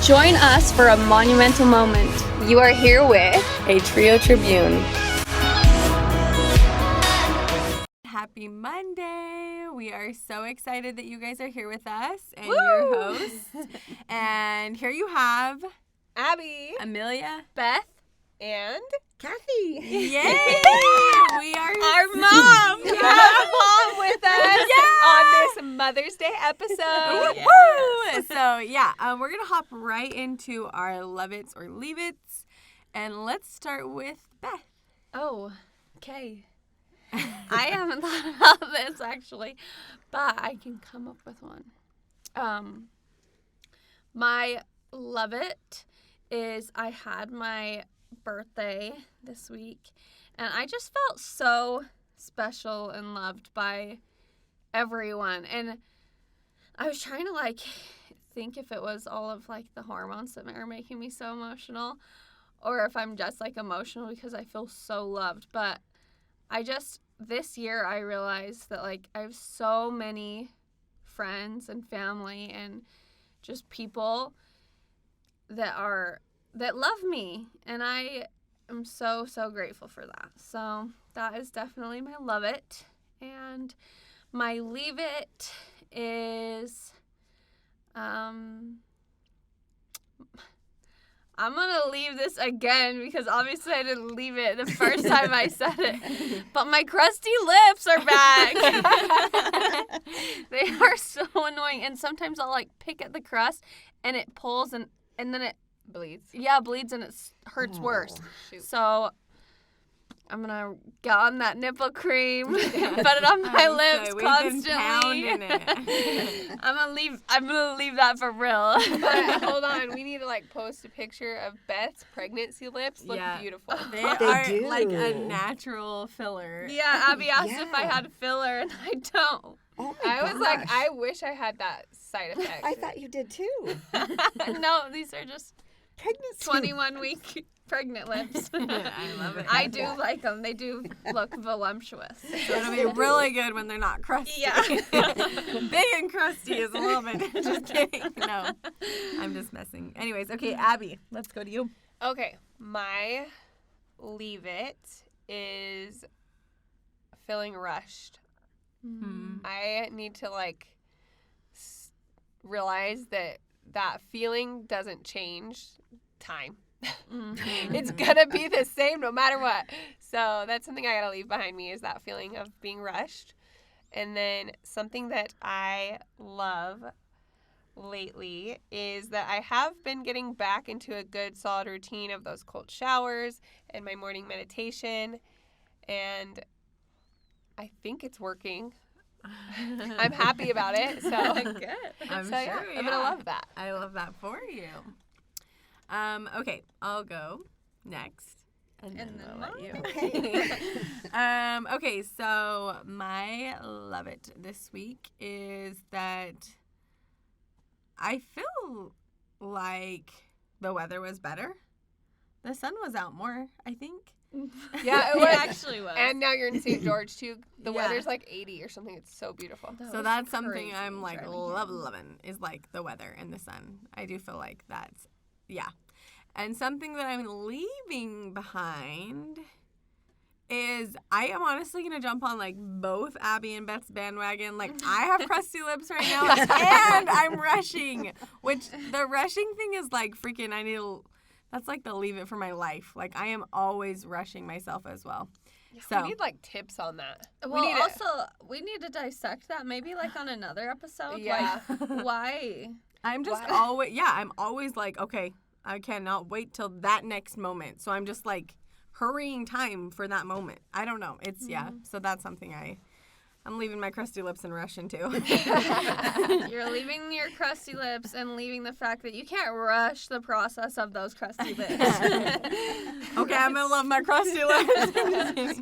Join us for a monumental moment. You are here with A Trio Tribune. Happy Monday. We are so excited that you guys are here with us and Woo! your hosts. And here you have Abby, Amelia, Beth, and Kathy. Yay! We are our mom. We have a mom with us on this Mother's Day episode. Woo! So we're gonna hop right into our love it's or leave it's, and let's start with Beth. Oh, okay. I haven't thought about this actually, but I can come up with one. My love it is I had my birthday this week, and I just felt so special and loved by everyone. And I was trying to think if it was all of the hormones that are making me so emotional, or if I'm just emotional because I feel so loved. But this year I realized that I have so many friends and family and just people that love me, and I am so, so grateful for that. So that is definitely my love it. And my leave it is I'm going to leave this again because obviously I didn't leave it the first time I said it. But my crusty lips are back. They are so annoying. And sometimes I'll pick at the crust and it pulls and then it Bleeds. Yeah, bleeds and it hurts worse. Shoot. So I'm going to get on that nipple cream, put it on my lips constantly. We've been pounding it. I'm gonna leave that for real. But hold on, we need to post a picture of Beth's pregnancy lips. Look beautiful. They They are do. like a natural filler. Yeah, Abby asked if I had filler, and I don't. Oh my I was gosh. I wish I had that side effect. I thought you did too. No, these are just Pregnancy. 21-week pregnant lips. I love it. I do like them. They do look voluptuous. So it'll be really good when they're not crusty. Yeah. Big and crusty is a little bit. Just kidding. No, I'm just messing. Anyways, okay, Abby, let's go to you. Okay, my leave it is feeling rushed. I need to realize that feeling doesn't change time. It's gonna be the same no matter what. So that's something I gotta leave behind me, is that feeling of being rushed. And then something that I love lately is that I have been getting back into a good solid routine of those cold showers and my morning meditation, and I think it's working. I'm happy about it. So Good. I'm so, sure. I'm gonna love that. I love that for you. Okay, I'll go next. And then we'll let you. Okay, so my love it this week is that I feel like the weather was better. The sun was out more, I think. Yeah, it It was. actually was. And now you're in St. George too. The Yeah. weather's 80 or something. It's so beautiful. So that's something I'm loving is the weather and the sun. I do feel like that's, yeah. And something that I'm leaving behind is I am honestly going to jump on both Abby and Beth's bandwagon. I have crusty lips right now and I'm rushing, which the rushing thing is freaking, I need to, that's the leave it for my life. I am always rushing myself as well. So we need tips on that. Well, we need to dissect that maybe on another episode. Yeah. Why? I'm just I'm always okay, I cannot wait till that next moment. So I'm just hurrying time for that moment. I don't know. It's, so that's something I'm leaving my crusty lips and rushing too. You're leaving your crusty lips and leaving the fact that you can't rush the process of those crusty lips. Okay, I'm going to love my crusty lips.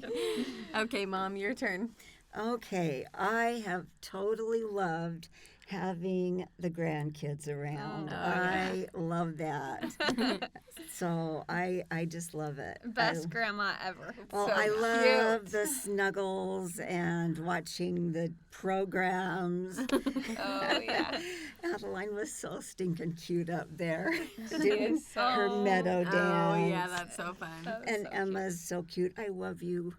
Okay, Mom, your turn. Okay, I have totally loved having the grandkids around. Oh, I love that. So I just love it. Best grandma ever. Well, So I love cute. the snuggles and watching the programs. Oh, yeah. Adeline was so stinking cute up there. She doing is so her meadow dance. Oh yeah, that's so fun. And Emma's so cute. I love you.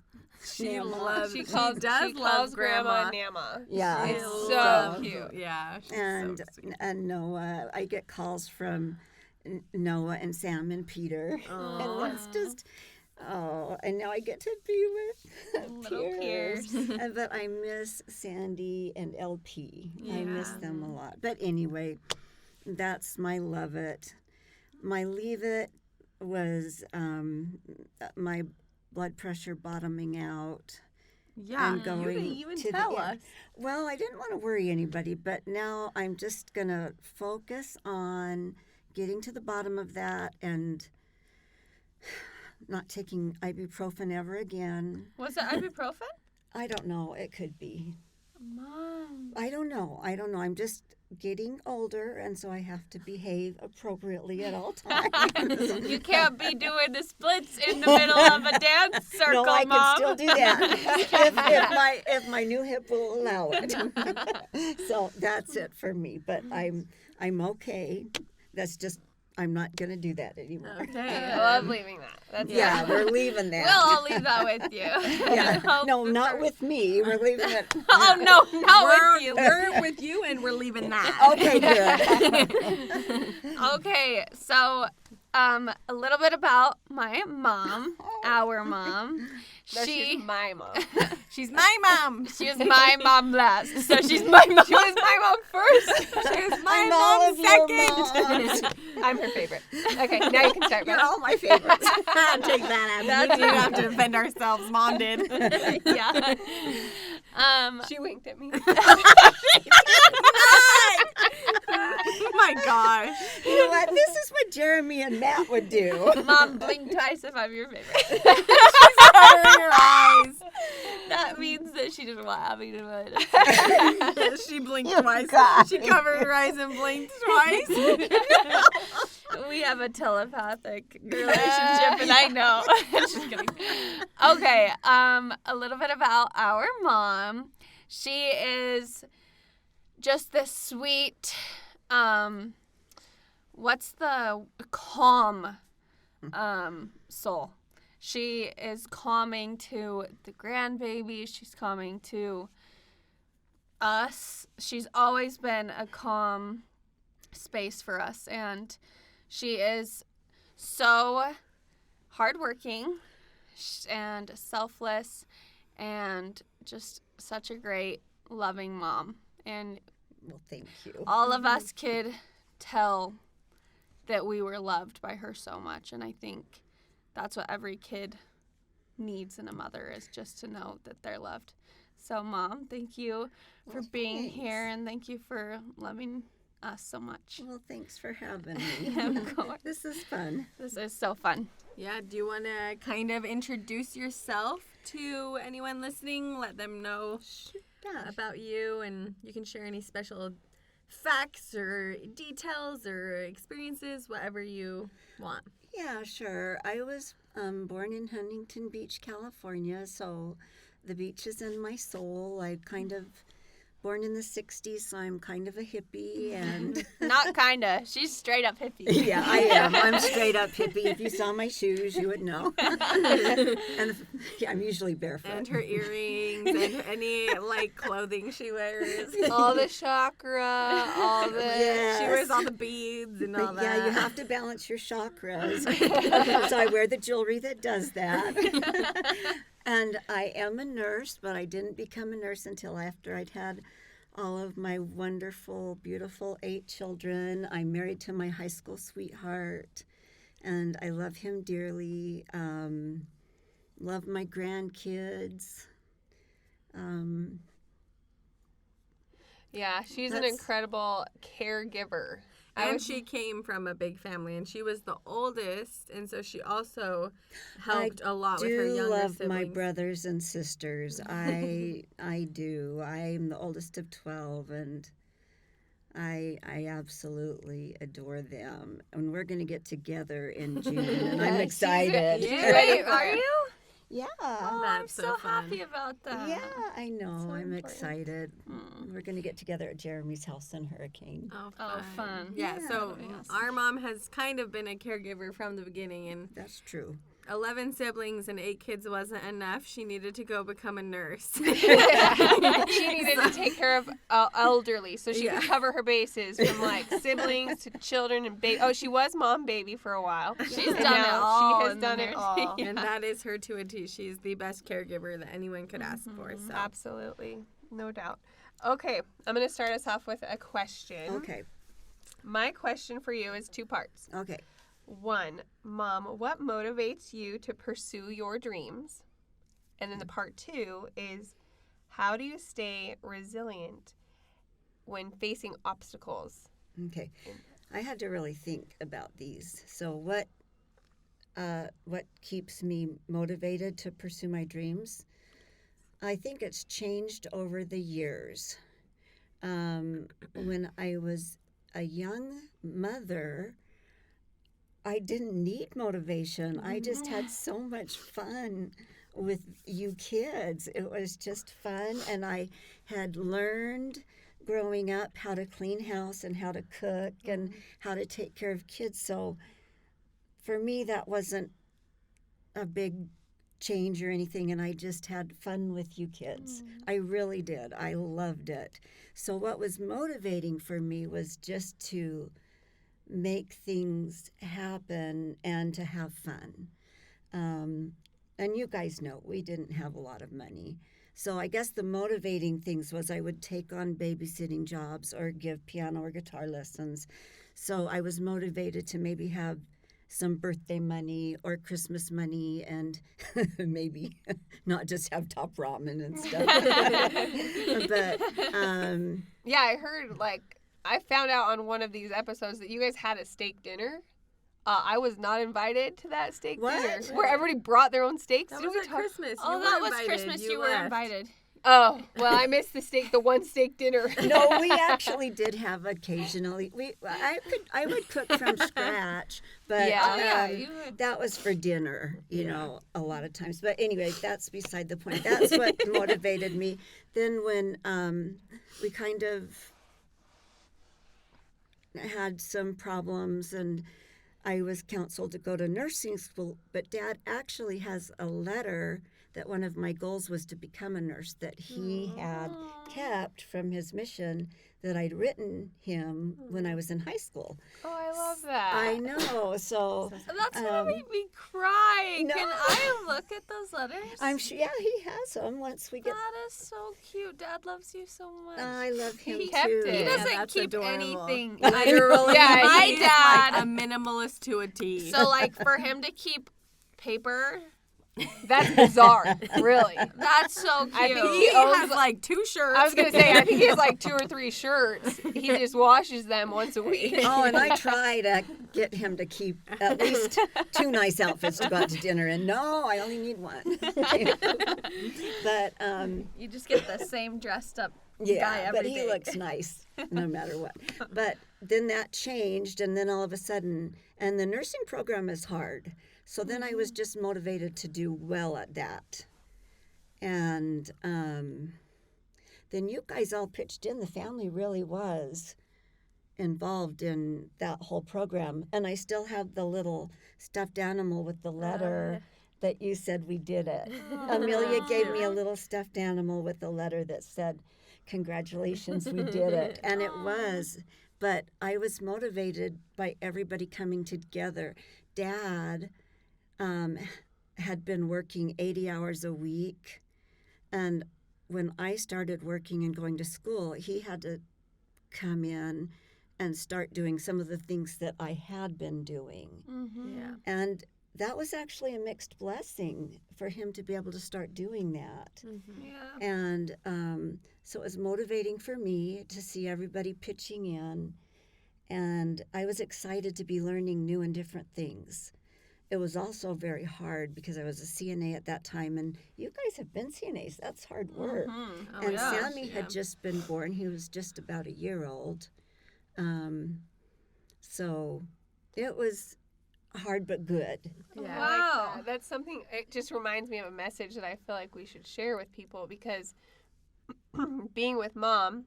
She Nama. loves. She She calls, does she love calls grandma. Nama. Yeah. It's I so love- cute. Yeah. She's And so sweet. and Noah. I get calls from Noah and Sam and Peter. And that's just and now I get to be with Little Pierce. Pierce. But I miss Sandy and LP. I miss them a lot. But anyway, that's my love it. My leave it was my blood pressure bottoming out. Yeah. and going You didn't even to the tell end. us. Well, I didn't want to worry anybody, but now I'm just going to focus on getting to the bottom of that and not taking ibuprofen ever again. Was it ibuprofen? I don't know. It could be. Mom. I don't know. I'm just getting older, and so I have to behave appropriately at all times. You can't be doing the splits in the middle of a dance circle, No, I Mom. can still do that if my new hip will allow it. So that's it for me. But I'm okay. That's just I'm not gonna do that anymore. Okay. I love leaving that. That's Yeah, we're leaving that. We'll all leave that with you. yeah. Hope No, the not first- with me. We're leaving it. Oh no, not with you. We're with you, and we're leaving that. Okay, good. Okay, so a little bit about my mom, our mom. No, She she's my mom. She's my mom. she was my mom last, so she's my mom. She was my mom first. She's my I'm all mom of your second. moms. I'm her favorite. Okay, now you can start. You're Beth. all my favorites. Take that, Abby. We didn't have to defend ourselves. Mom did. Yeah. She winked at me. Oh my gosh. You know what? This is what Jeremy and Matt would do. Mom, blink twice if I'm your favorite. Cover your eyes. That means that she didn't want Abby to win. She blinked You twice. God. She covered her eyes and blinked twice. We have a telepathic relationship, and I know. Just kidding. Okay, a little bit about our mom. She is just this sweet, what's the calm soul. She is calming to the grandbaby. She's calming to us. She's always been a calm space for us, and she is so hardworking and selfless and just such a great, loving mom. And Well, thank you. all of us could tell that we were loved by her so much. And I think that's what every kid needs in a mother, is just to know that they're loved. So, Mom, thank you for Well, being thanks. here, and thank you for loving us so much. Well, thanks for having me. Of course. This is fun. This is so fun. Yeah, do you want to kind of introduce yourself to anyone listening? Let them know about you, and you can share any special facts or details or experiences, whatever you want. Yeah, sure. I was born in Huntington Beach, California, so the beach is in my soul. I kind of born in the 60s, so I'm kind of a hippie, and Not kinda. She's straight up hippie. yeah, I am. I'm straight up hippie. If you saw my shoes, you would know. And yeah, I'm usually barefoot. And her earrings and any like clothing she wears. All the chakra, all the. Yes. She wears all the beads and all that. Yeah, you have to balance your chakras. So I wear the jewelry that does that. And I am a nurse, but I didn't become a nurse until after I'd had all of my wonderful, beautiful 8 children. I'm married to my high school sweetheart, and I love him dearly. Love my grandkids. Yeah, she's an That's- incredible caregiver. And she came from a big family, and she was the oldest, and so she also helped a lot with her do younger love siblings. my brothers and sisters. I do. I'm the oldest of 12, and I absolutely adore them, and we're going to get together in June, and I'm excited. Wait, are you? Yeah. Oh, That's I'm so so fun. happy about that. Yeah, I know. So I'm important. excited. We're going to get together at Jeremy's house in Hurricane. Oh, Oh, fun. Yeah, so that'll be awesome. our mom has kind of been a caregiver from the beginning, and That's true. 11 siblings and 8 kids wasn't enough. She needed to go become a nurse. She needed to take care of elderly, so she Yeah. could cover her bases from like siblings to children and baby. Oh, she was mom baby for a while. She's And done it now all. She has in the done it nursing. all. And that is her to a T. She's the best caregiver that anyone could ask for. So Absolutely, no doubt. Okay, I'm gonna start us off with a question. Okay. My question for you is 2 parts. Okay. 1, Mom, what motivates you to pursue your dreams? And then the part 2 is, how do you stay resilient when facing obstacles? Okay. I had to really think about these. So what keeps me motivated to pursue my dreams? I think it's changed over the years. When I was a young mother, I didn't need motivation. I just had so much fun with you kids. It was just fun, and I had learned growing up how to clean house and how to cook and how to take care of kids. So for me, that wasn't a big change or anything, and I just had fun with you kids. I really did. I loved it. So what was motivating for me was just to make things happen and to have fun. And you guys know we didn't have a lot of money. So I guess the motivating things was I would take on babysitting jobs or give piano or guitar lessons. So I was motivated to maybe have some birthday money or Christmas money and maybe not just have top ramen and stuff. But Yeah, I heard, I found out on one of these episodes that you guys had a steak dinner. I was not invited to that steak dinner where everybody brought their own steaks. that Did was we at talk- Christmas. Oh, You that were was invited. Christmas. You were left. invited. Oh, well, I missed the one steak dinner. no, we actually did have occasionally. I would cook from scratch, but Yeah. Oh, yeah, you would. that was for dinner, you know, a lot of times. But anyway, that's beside the point. That's what motivated me. Then when we kind of had some problems and I was counseled to go to nursing school, but Dad actually has a letter that one of my goals was to become a nurse that he had kept from his mission that I'd written him when I was in high school. Oh, I love that. I know. So That's gonna make me cry. no. Can I look at those letters? I'm sure, yeah, he has them once we get. That is so cute. Dad loves you so much. I love him He kept too. it. He Yeah, doesn't that's keep adorable. anything. Literally, Yeah, my he's dad. like a minimalist to a T. So like for him to keep paper, That's bizarre, really. that's so cute. I think he owns- has like 2 shirts. I was going to say, I think he has like 2 or 3 shirts. He just washes them once a week. Oh, and I try to get him to keep at least 2 nice outfits to go out to dinner. And no, I only need 1. But You just get the same dressed up guy yeah, every but he day. looks nice no matter what. But then that changed, and then all of a sudden, and the nursing program is hard. So then I was just motivated to do well at that. And then you guys all pitched in. The family really was involved in that whole program. And I still have the little stuffed animal with the letter that you said we did it. Amelia gave me a little stuffed animal with a letter that said, "Congratulations, we did it." And it was. But I was motivated by everybody coming together. Dad had been working 80 hours a week. And when I started working and going to school, he had to come in and start doing some of the things that I had been doing. Yeah. And that was actually a mixed blessing for him to be able to start doing that. Yeah. And so it was motivating for me to see everybody pitching in. And I was excited to be learning new and different things. It was also very hard because I was a CNA at that time, and you guys have been CNAs. That's hard work. Oh And my gosh, Sammy had just been born. He was just about a year old. So it was hard but good. Yeah. Wow. I like that. That's something, it just reminds me of a message that I feel like we should share with people, because being with Mom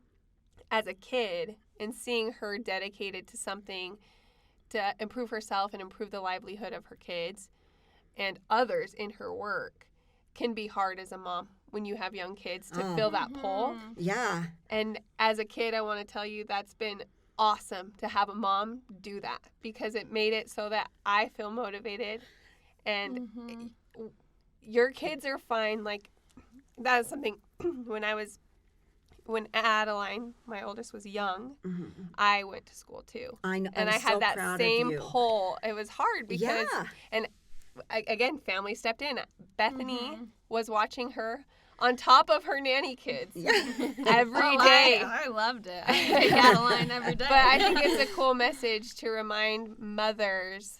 as a kid and seeing her dedicated to something to improve herself and improve the livelihood of her kids and others in her work can be hard as a mom when you have young kids to feel that pull. Yeah. And as a kid, I want to tell you that's been awesome to have a mom do that, because it made it so that I feel motivated and your kids are fine. Like, that is something when Adeline, my oldest, was young, I went to school too. I know. And I had that same pull. It was hard because, and again, family stepped in. Bethany was watching her on top of her nanny kids every day. I loved it. I take Adeline every day. But I think it's a cool message to remind mothers,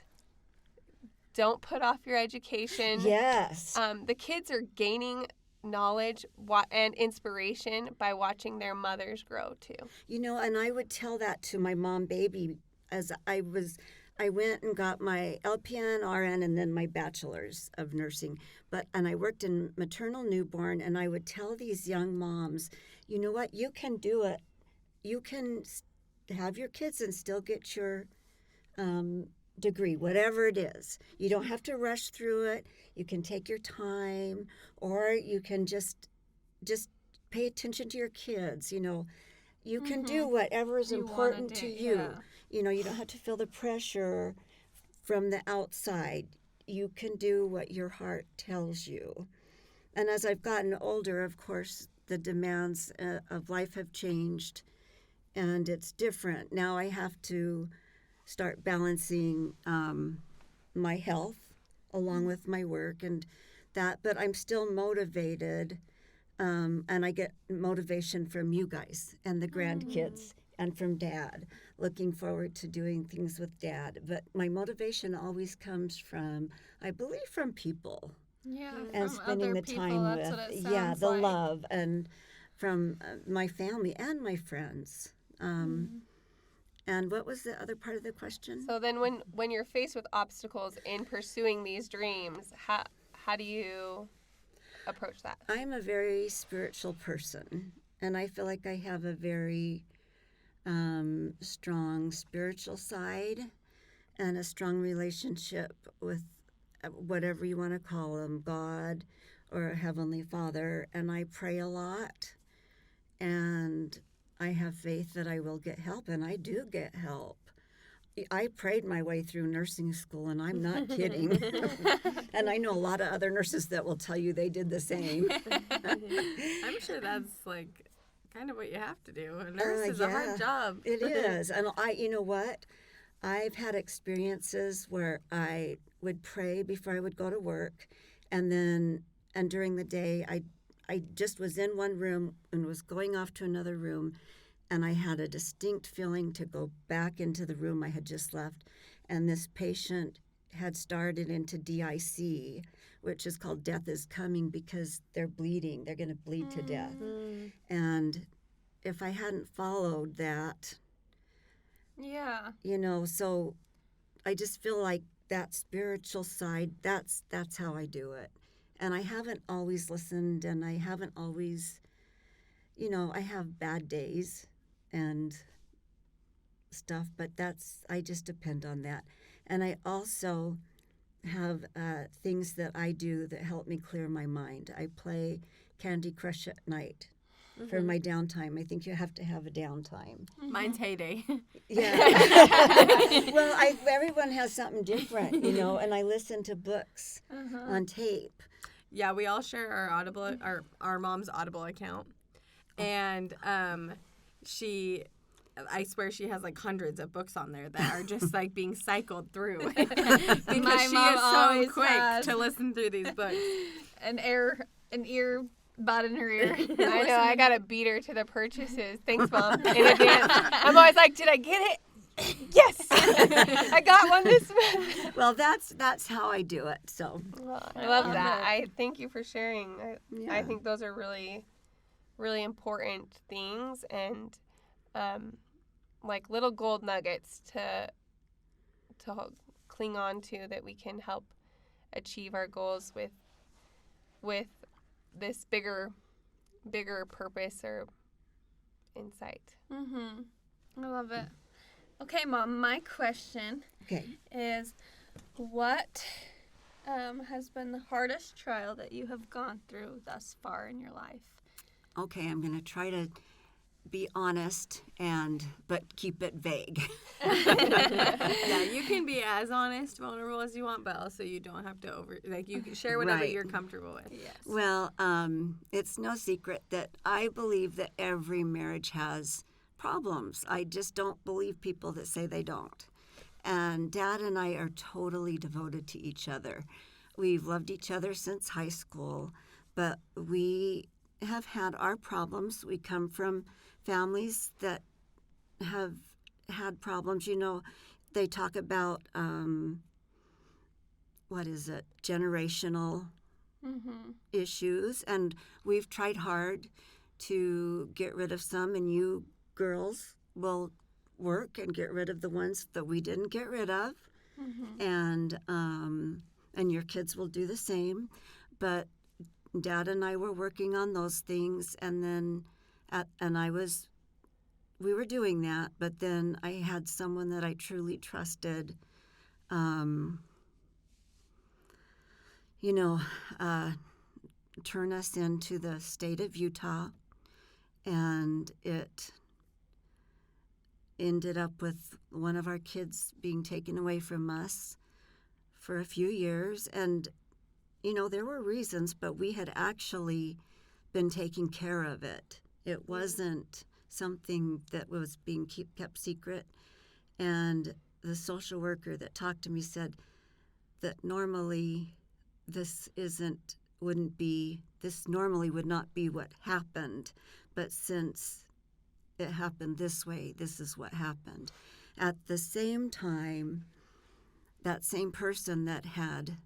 don't put off your education. Yes. The kids are gaining knowledge and inspiration by watching their mothers grow too. You know, and I would tell that to my mom baby as I went and got my LPN, RN, and then my bachelor's of nursing. And I worked in maternal newborn, and I would tell these young moms, you know what, you can do it. You can have your kids and still get your degree, whatever it is. You don't have to rush through it. You can take your time, or you can just pay attention to your kids. You know, you can do whatever is important to you. Yeah. You know, you don't have to feel the pressure from the outside. You can do what your heart tells you. And as I've gotten older, of course, the demands of life have changed, and it's different. Now I have to start balancing my health along with my work and that, but I'm still motivated, and I get motivation from you guys and the grandkids and from Dad, looking forward to doing things with Dad. But my motivation always comes from, I believe, from people. Yeah, And from spending other the people, time that's with, what it yeah, sounds the like. love, and from my family and my friends. And what was the other part of the question? So then when you're faced with obstacles in pursuing these dreams, how do you approach that? I'm a very spiritual person, and I feel like I have a very strong spiritual side and a strong relationship with whatever you want to call them, God or Heavenly Father. And I pray a lot, and I have faith that I will get help, and I do get help. I prayed my way through nursing school, and I'm not kidding. And I know a lot of other nurses that will tell you they did the same. I'm sure that's like kind of what you have to do. A nurse is a hard job. It is. And you know what? I've had experiences where I would pray before I would go to work, and during the day, I just was in one room and was going off to another room, and I had a distinct feeling to go back into the room I had just left, and this patient had started into DIC, which is called Death is Coming, because they're bleeding. They're going to bleed to death. And if I hadn't followed that, Yeah. you know, so I just feel like that spiritual side, that's how I do it. And I haven't always listened, and I haven't always, you know, I have bad days and stuff, but I just depend on that. And I also have things that I do that help me clear my mind. I play Candy Crush at night for my downtime. I think you have to have a downtime. Mine's heyday. Yeah. Well, everyone has something different, you know, and I listen to books on tape. Yeah, we all share our Audible, our mom's Audible account, and I swear she has like hundreds of books on there that are just like being cycled through because My she mom is so always quick has. to listen through these books. An ear bud in her ear. I know, I gotta beat her to the purchases. Thanks, Mom, in advance. I'm always like, did I get it? Yes, I got one this month. Well, that's how I do it. So I love that. I thank you for sharing. I Yeah. think those are really, really important things. And like little gold nuggets to cling on to that we can help achieve our goals with this bigger purpose or insight. I love it. Okay, Mom, my question is, what has been the hardest trial that you have gone through thus far in your life? Okay, I'm going to try to be honest but keep it vague. Yeah, you can be as honest, vulnerable as you want, but also you don't have to you can share whatever Right. you're comfortable with. Yes. Well, it's no secret that I believe that every marriage has problems. I just don't believe people that say they don't. And Dad and I are totally devoted to each other. We've loved each other since high school, but we have had our problems. We come from families that have had problems. You know, they talk about, generational issues, and we've tried hard to get rid of some, and you girls will work and get rid of the ones that we didn't get rid of, and your kids will do the same. But Dad and I were working on those things, and then we were doing that, but then I had someone that I truly trusted, turn us into the state of Utah, and it ended up with one of our kids being taken away from us for a few years. And, there were reasons, but we had actually been taking care of it. It wasn't something that was being kept secret. And the social worker that talked to me said that normally this normally would not be what happened, but since it happened this way, this is what happened. At the same time, that same person that had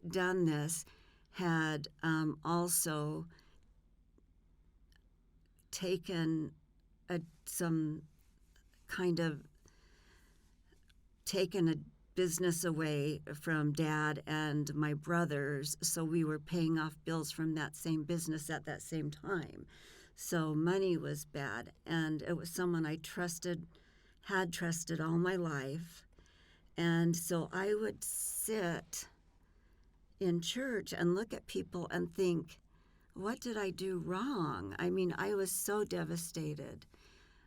done this had also taken taken a business away from Dad and my brothers, so we were paying off bills from that same business at that same time. So money was bad, and it was someone I had trusted all my life. And so I would sit in church and look at people and think, what did I do wrong? I mean, I was so devastated.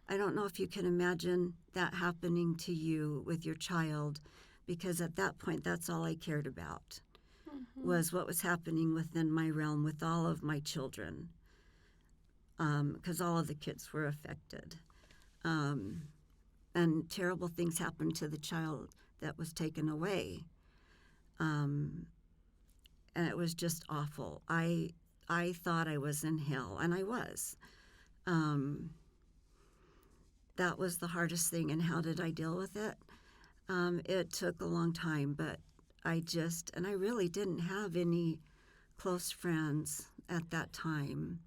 I don't know if you can imagine that happening to you with your child, because at that point, that's all I cared about, was what was happening within my realm with all of my children, because all of the kids were affected. And terrible things happened to the child that was taken away. And it was just awful. I thought I was in hell, and I was. That was the hardest thing. And how did I deal with it? It took a long time, but I really didn't have any close friends at that time,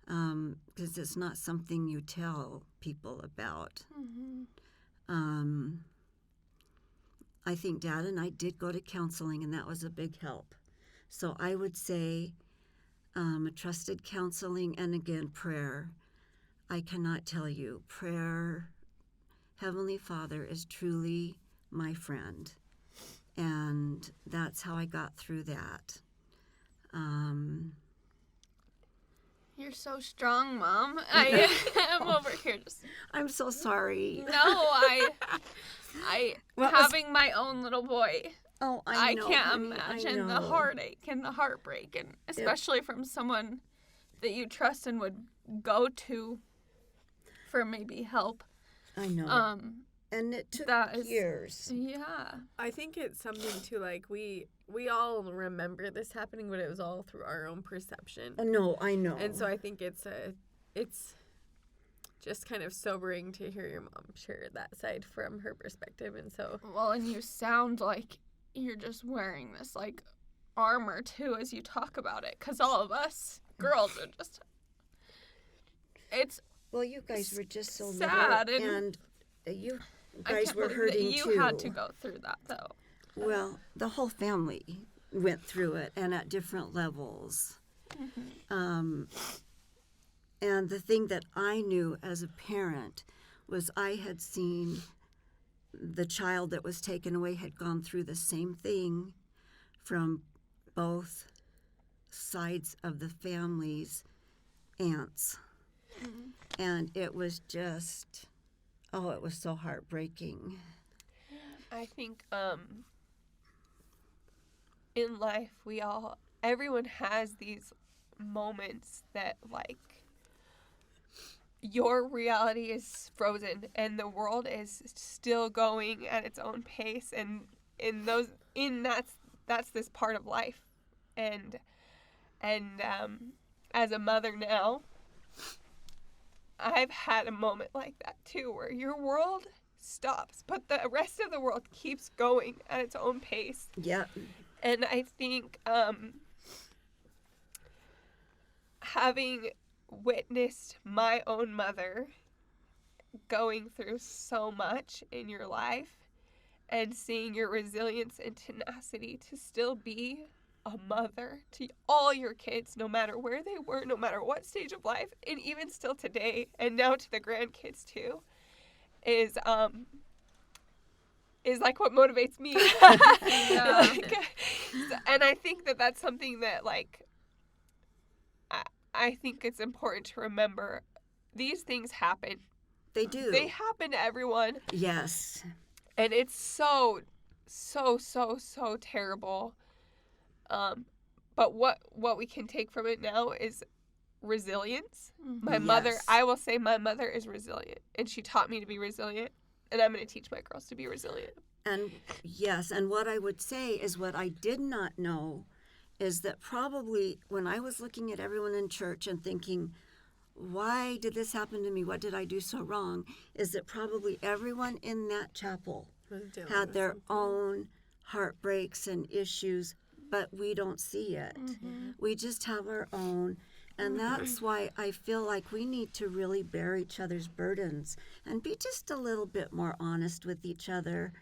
because it's not something you tell people about. I think Dad and I did go to counseling, and that was a big help. So I would say trusted counseling, and again, prayer. I cannot tell you, prayer, Heavenly Father is truly my friend. And that's how I got through that. You're so strong, Mom. I am over here just... I'm so sorry. No, having my own little boy. Oh, I know, can't honey, imagine the heartache and the heartbreak, and especially from someone that you trust and would go to for maybe help. I know. And it took years. Yeah. I think it's something too, like, we all remember this happening, but it was all through our own perception. No, I know. And so I think it's just kind of sobering to hear your mom share that side from her perspective. And so, well, and you sound like you're just wearing this, like, armor, too, as you talk about it. Because all of us girls are just... It's Well, you guys were just so sad little, and You I guys can't were believe that hurting you too. had to go through that, though. Well, the whole family went through it, and at different levels. And the thing that I knew as a parent was I had seen the child that was taken away had gone through the same thing from both sides of the family's aunts. And it was just, it was so heartbreaking. I think in life everyone has these moments that like your reality is frozen and the world is still going at its own pace, and that's this part of life. And as a mother now, I've had a moment like that too, where your world stops, but the rest of the world keeps going at its own pace. Yeah. And I think having witnessed my own mother going through so much in your life and seeing your resilience and tenacity to still be a mother to all your kids, no matter where they were, no matter what stage of life, and even still today, and now to the grandkids too, is like what motivates me. And I think that that's something that like I think it's important to remember. These things happen. They do. They happen to everyone. Yes. And it's so terrible. But what we can take from it now is resilience. My mother, I will say my mother is resilient, and she taught me to be resilient, and I'm going to teach my girls to be resilient. And yes, and what I would say is what I did not know is that probably when I was looking at everyone in church and thinking, why did this happen to me? What did I do so wrong? Is that probably everyone in that chapel had their own heartbreaks and issues, but we don't see it. We just have our own. And that's why I feel like we need to really bear each other's burdens and be just a little bit more honest with each other.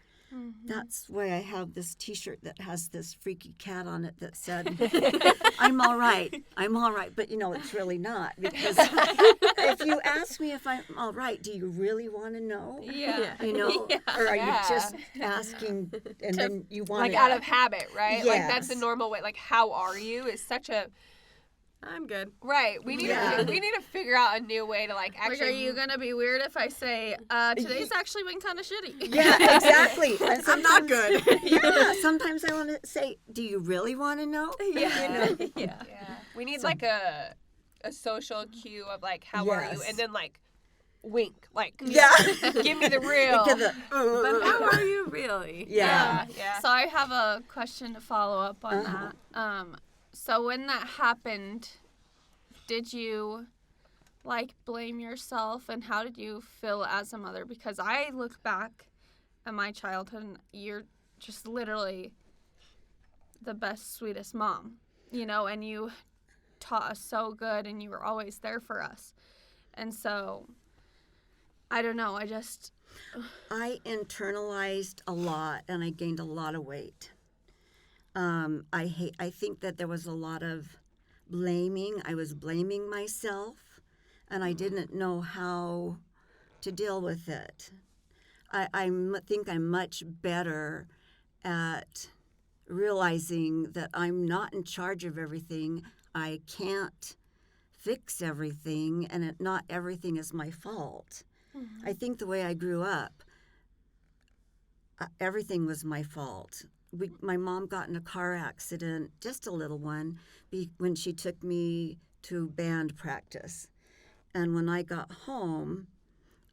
That's why I have this T-shirt that has this freaky cat on it that said, I'm all right. But, it's really not. Because if you ask me if I'm all right, do you really want to know? Yeah. Or are you just asking and then you want like out of habit, right? Yes. Like that's the normal way. Like, how are you is such a... I'm good. Right. We need to figure out a new way to like actually. Like, are you gonna be weird if I say today's actually been kind of shitty? Yeah, exactly. I'm not good. Yeah. Sometimes I want to say, do you really want to know? Yeah. Yeah. We need like a social cue of like, how are you, and then like wink, like give me the real. But how are you really? Yeah. So I have a question to follow up on that. So when that happened, did you like blame yourself, and how did you feel as a mother? Because I look back at my childhood and you're just literally the best, sweetest mom, and you taught us so good and you were always there for us. And so I don't know, I internalized a lot and I gained a lot of weight. I think that there was a lot of blaming. I was blaming myself, and I didn't know how to deal with it. I think I'm much better at realizing that I'm not in charge of everything. I can't fix everything, and not everything is my fault. I think the way I grew up, everything was my fault. My mom got in a car accident, just a little one, when she took me to band practice. And when I got home,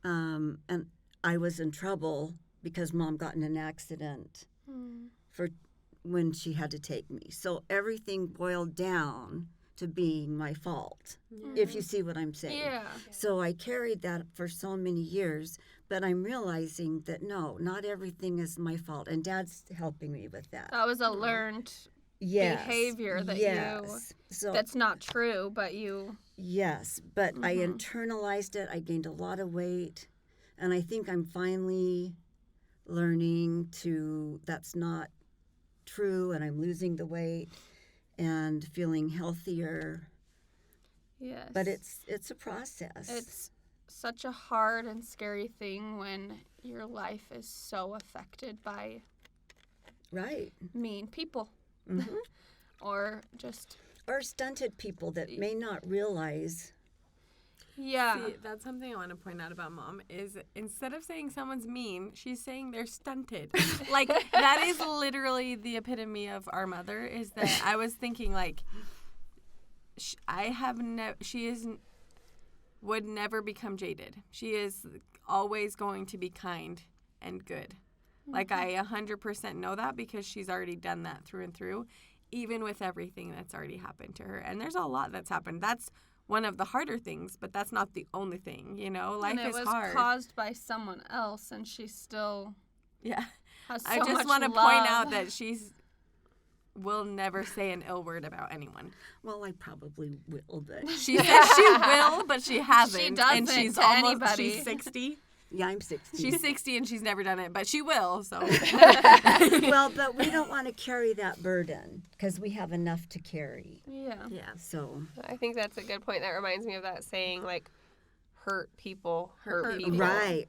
and I was in trouble because Mom got in an accident for when she had to take me. So everything boiled down to being my fault, if you see what I'm saying. Yeah. So I carried that for so many years, but I'm realizing that no, not everything is my fault, and Dad's helping me with that. That was a learned behavior that that's not true, but you... Yes, but I internalized it. I gained a lot of weight, And I think I'm finally learning that's not true, and I'm losing the weight and feeling healthier. Yes. But it's a process. It's such a hard and scary thing when your life is so affected by right. mean people. Mm-hmm. Or just... Or stunted people that may not realize. Yeah. See, that's something I want to point out about Mom is instead of saying someone's mean, she's saying they're stunted. Like, that is literally the epitome of our mother, is that I was thinking, like, would never become jaded. She is always going to be kind and good. Like, I 100% know that because she's already done that through and through, even with everything that's already happened to her. And there's a lot that's happened. That's one of the harder things, but that's not the only thing, you know? Life is hard. And it was caused by someone else, and she still has so I just much want to love. point out that will never say an ill word about anyone. Well, I probably will, but She says she will, but she hasn't. She doesn't and she's to almost anybody. she's 60. yeah, I'm 60. She's 60 and she's never done it, but she will. So well, but we don't want to carry that burden because we have enough to carry. Yeah. So I think that's a good point. That reminds me of that saying, like, hurt people hurt people. right,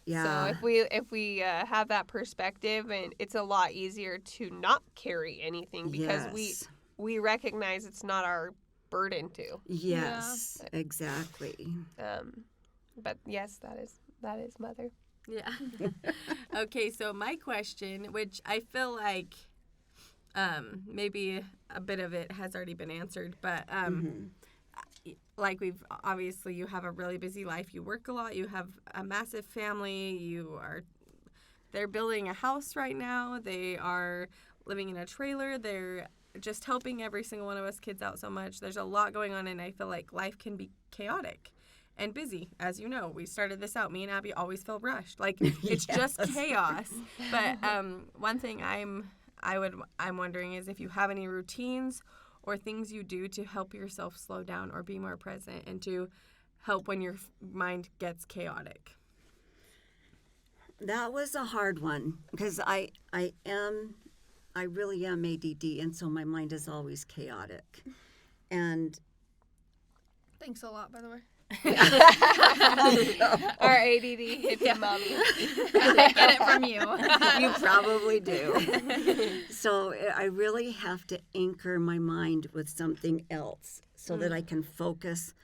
yeah. So if we have that perspective, and it's a lot easier to not carry anything because yes. we recognize it's not our burden to. Yes, exactly. But yes, that is mother. yeah. Okay, so my question, which I feel like maybe a bit of it has already been answered, but like obviously you have a really busy life. You work a lot. You have a massive family. They're building a house right now. They are living in a trailer. They're just helping every single one of us kids out so much. There's a lot going on, and I feel like life can be chaotic and busy. As you know, we started this out. Me and Abby always feel rushed. Like, it's just chaos. But one thing I'm wondering is if you have any routines or things you do to help yourself slow down or be more present and to help when your mind gets chaotic. That was a hard one because I really am ADD, and so my mind is always chaotic. And Thanks a lot, by the way. Our ADD hippie mommy. I get it from you. you probably do. So I really have to anchor my mind with something else so that I can focus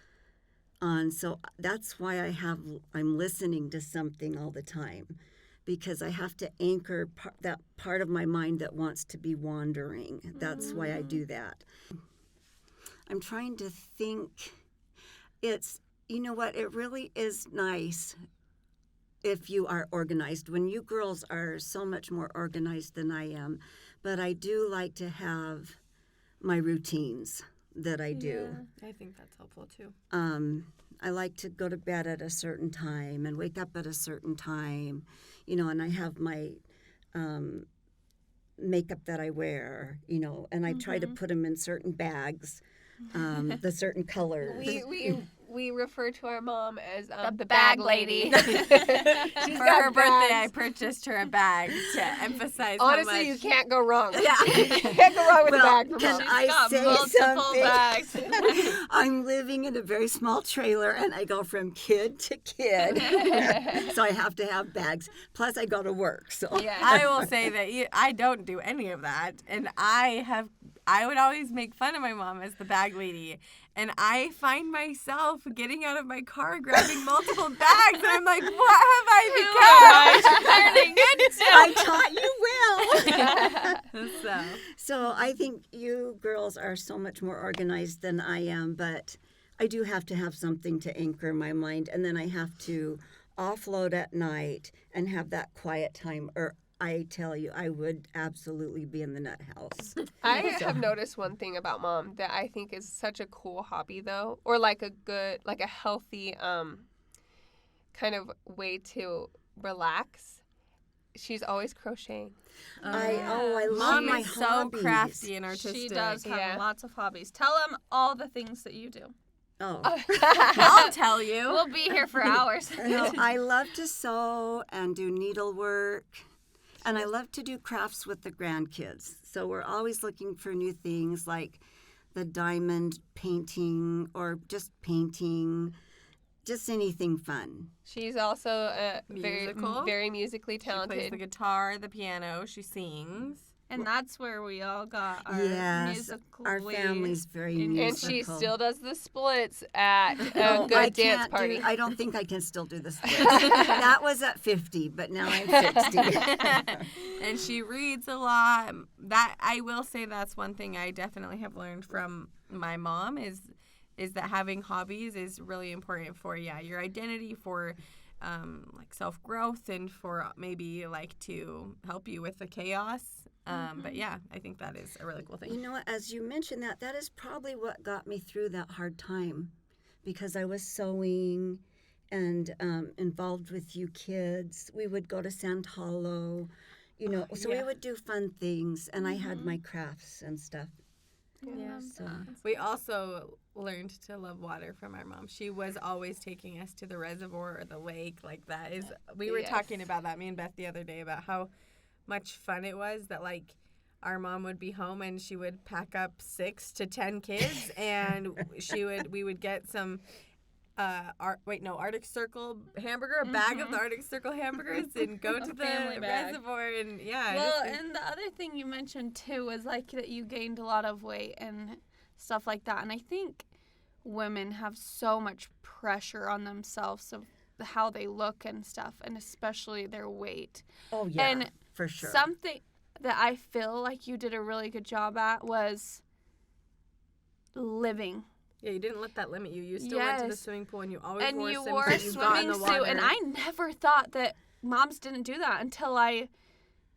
on. So that's why I'm listening to something all the time, because I have to anchor that part of my mind that wants to be wandering. That's why I do that. I'm trying to think. You know what? It really is nice if you are organized. When you girls are so much more organized than I am, but I do like to have my routines that I do. I think that's helpful too. I like to go to bed at a certain time and wake up at a certain time, and I have my makeup that I wear, and I try to put them in certain bags, the certain colors. We refer to our mom as the bag lady. She's For got her birthday, I bags. purchased her a bag to emphasize Honestly, how you much. can't go wrong. Yeah. You can't go wrong with a bag from can mom. I got say multiple something? bags. I'm living in a very small trailer, and I go from kid to kid, so I have to have bags. Plus, I go to work. So I will say that I don't do any of that, and I would always make fun of my mom as the bag lady, and I find myself getting out of my car, grabbing multiple bags, and I'm like, what have I become? I taught you well. So So I think you girls are so much more organized than I am, but I do have to have something to anchor my mind, and then I have to offload at night and have that quiet time, or I tell you, I would absolutely be in the nut house. I have noticed one thing about mom that I think is such a cool hobby, though, or like a healthy kind of way to relax. She's always crocheting. I love Mom my is so hobbies. crafty and artistic. She does have Yeah. lots of hobbies. Tell them all the things that you do. Oh. I'll tell you. We'll be here for hours. No, I love to sew and do needlework, and I love to do crafts with the grandkids. So we're always looking for new things like the diamond painting or just painting, just anything fun. She's also Musical. very musically She plays talented. the guitar, the piano. She sings. And that's where we all got our Yes, musical our family's very and musical. And she still does the splits at No, a good I dance can't party. I don't think I can still do the splits. That was at 50, but now I'm 60. And she reads a lot. That I will say that's one thing I definitely have learned from my mom is that having hobbies is really important for your identity, for like self-growth, and for maybe like to help you with the chaos. But yeah, I think that is a really cool thing. You know what, as you mentioned that is probably what got me through that hard time, because I was sewing and involved with you kids. We would go to Sand Hollow, so we would do fun things, and I had my crafts and stuff. Yeah. So We also learned to love water from our mom. She was always taking us to the reservoir or the lake. Like that is, we were talking about that, me and Beth, the other day, about how much fun it was that like our mom would be home and she would pack up 6 to 10 kids and we would get some Arctic Circle hamburger, a bag of the Arctic Circle hamburgers, and go to the family bag. reservoir, and Well, and the other thing you mentioned too was like that you gained a lot of weight and stuff like that. And I think women have so much pressure on themselves of how they look and stuff, and especially their weight. oh yeah, And for sure. something that I feel like you did a really good job at was living. Yeah, you didn't let that limit you. You still went to the Yes. swimming pool, and you always And wore you a wore a swimsuit. You got in swimming the suit, water. and I never thought that moms didn't do that until I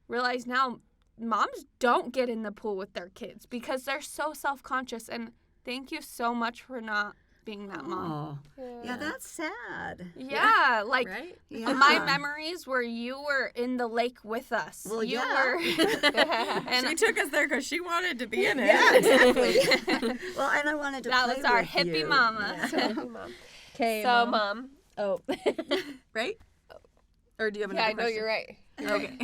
realize now moms don't get in the pool with their kids because they're so self-conscious. And thank you so much for not being that mom. Oh, yeah, that's sad. Yeah, like right? Yeah. my memories were you were in the lake with us. Well, you yeah. were. And she took us there because she wanted to be in it. Yeah, exactly. Well, and I wanted to That play was our with hippie you. mama. Yeah. Okay. So, Mom. Oh. Right? Or do you have another Yeah, I know question? you're right. Okay.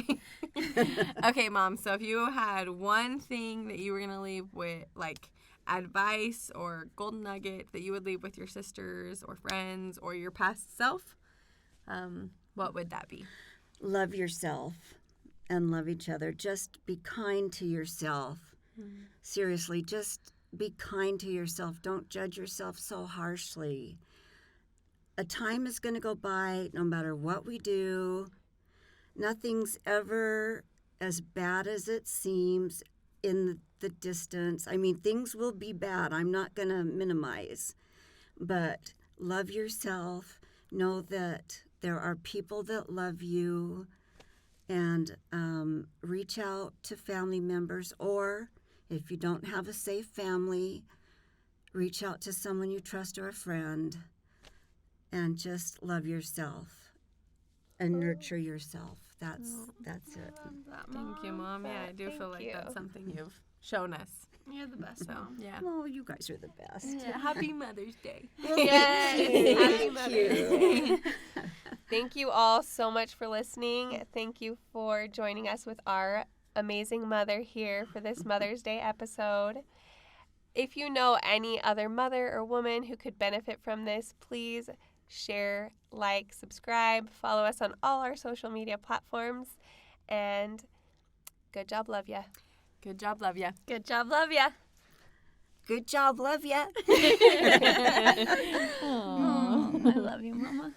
Okay, Mom. So if you had one thing that you were going to leave with, like advice or golden nugget that you would leave with your sisters or friends or your past self, what would that be? Love yourself and love each other. Just be kind to yourself. Seriously, just be kind to yourself. Don't judge yourself so harshly. A time is going to go by no matter what we do. Nothing's ever as bad as it seems in the distance. I mean, things will be bad. I'm not going to minimize. But love yourself. Know that there are people that love you. And reach out to family members. Or if you don't have a safe family, reach out to someone you trust or a friend. And just love yourself and nurture yourself. That's it. Thank you, Mom. Yeah, I do feel like you. that's something you've shown us. You're the best So, mom. yeah. Oh, you guys are the best. Happy Mother's Day. Thank you. Thank you all so much for listening. Thank you for joining us with our amazing mother here for this Mother's Day episode. If you know any other mother or woman who could benefit from this, please share, like, subscribe, follow us on all our social media platforms, and good job, love ya. Good job, love ya. Good job, love ya. Good job, love ya. I love you, Mama.